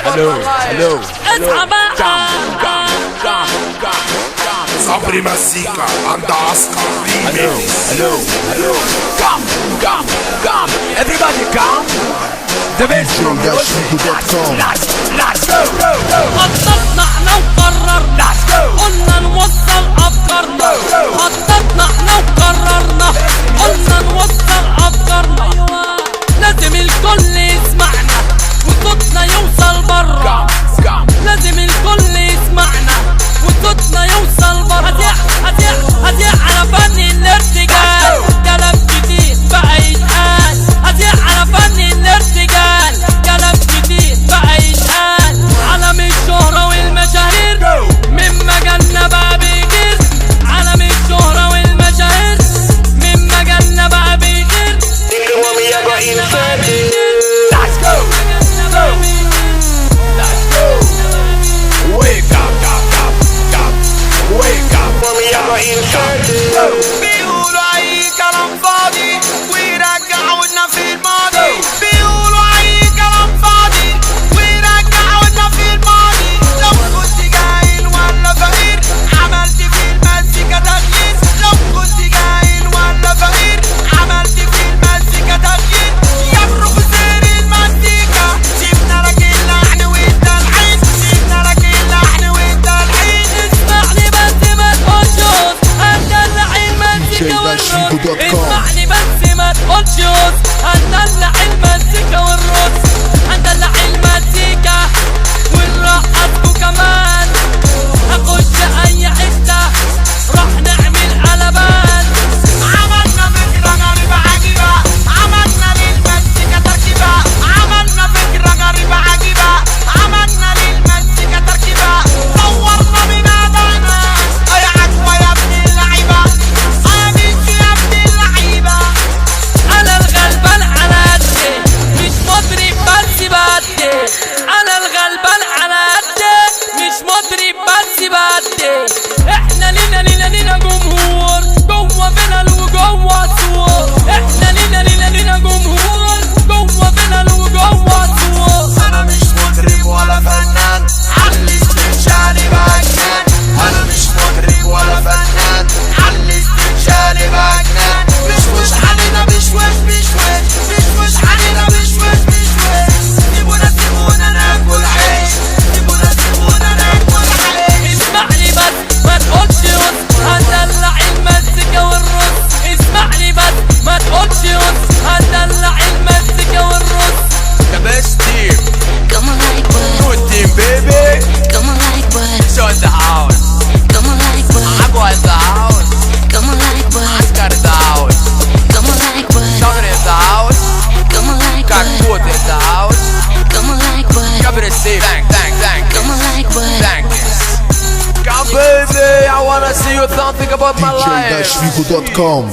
اصحى بقى صبري مسيكا عند عسكر ريميكس. Come, everybody come. The best from Let's go. خططنا احنا وقررنا قلنا نوصل افكارنا. خططنا احنا وقررنا قلنا نوصل افكارنا. لازم الكل يسمعنا وصوتنا يوصل برا. لازم الكل يسمعنا وصوتنا يوصل برا. هزيع على فن الارتجال. كلام جديد بقى يتقال. هزيع على فن الارتجال. كلام جديد بقى يتقال. عالم الشهرة والمشاهير من مجالنا بقى بيغير. عالم الشهرة والمشاهير من مجالنا بقى بيغير. بيقولوا اي كلام فاضي ويرجعونا في الماضي. بيقولوا اي كلام فاضي ويرجعونا في الماضي. لو كنت جاهل ولا فقير عملت في المزيكا تغيير. لو كنت جاهل ولا فقير عملت في المزيكا تغيير. يا بروفيسور المزيكا سيبنا لك اللحن وانت العين. سيبنا لك اللحن وانت العين. اسمعني بس ما تقولش هندلع المزيكا والرقص. اسمعني بس ما تقولش هندلع المزيكا والرقص. هندلع المزيكا ونرقص وكمان هخش اي حته راح نعمل قلبان. عملنا فكرة غريبة عجيبة. عملنا للمزيكا تركيبة. عملنا فكرة غريبة عجيبة. عملنا للمزيكا تركيبة. طورنا من أدائنا. يا عجوة يا ابن اللعيبة. يا بنتي يا ابن اللعيبة. انا الغلبان على قدي مش مطرب بس بدي. انا الغلبان على قدي مش مطرب بس بدي. احنا لينا جمهور جوه فينال وجوه السوق. احنا لينا جمهور جوه فينال وجوه السوق. أنا مش مطرب ولا فنان علي استنشالي بجنان. أنا مش مطرب ولا فنان علي استنشالي بجنان. مش علينا مش علينا مش سيبونا ناكل عيش. سيبونا ناكل عيش. اسمعني بس ما تقولش هندلع المزيكا والرقص. اسمعني بس ما تقولش هندلع المزيكا والرقص. The best team. Come on like what? Good team, baby. Come on like what? It's on the house. Come on like what? Agua in the house. Come on like what? Oscar in the house. Come on like what? Sean in the house. Come on like what? Kakut in the house. Come on like what? Gabriel Steve. Thank Come on like what? you. Come baby, I wanna see you something about my life. DJ-Vigo.com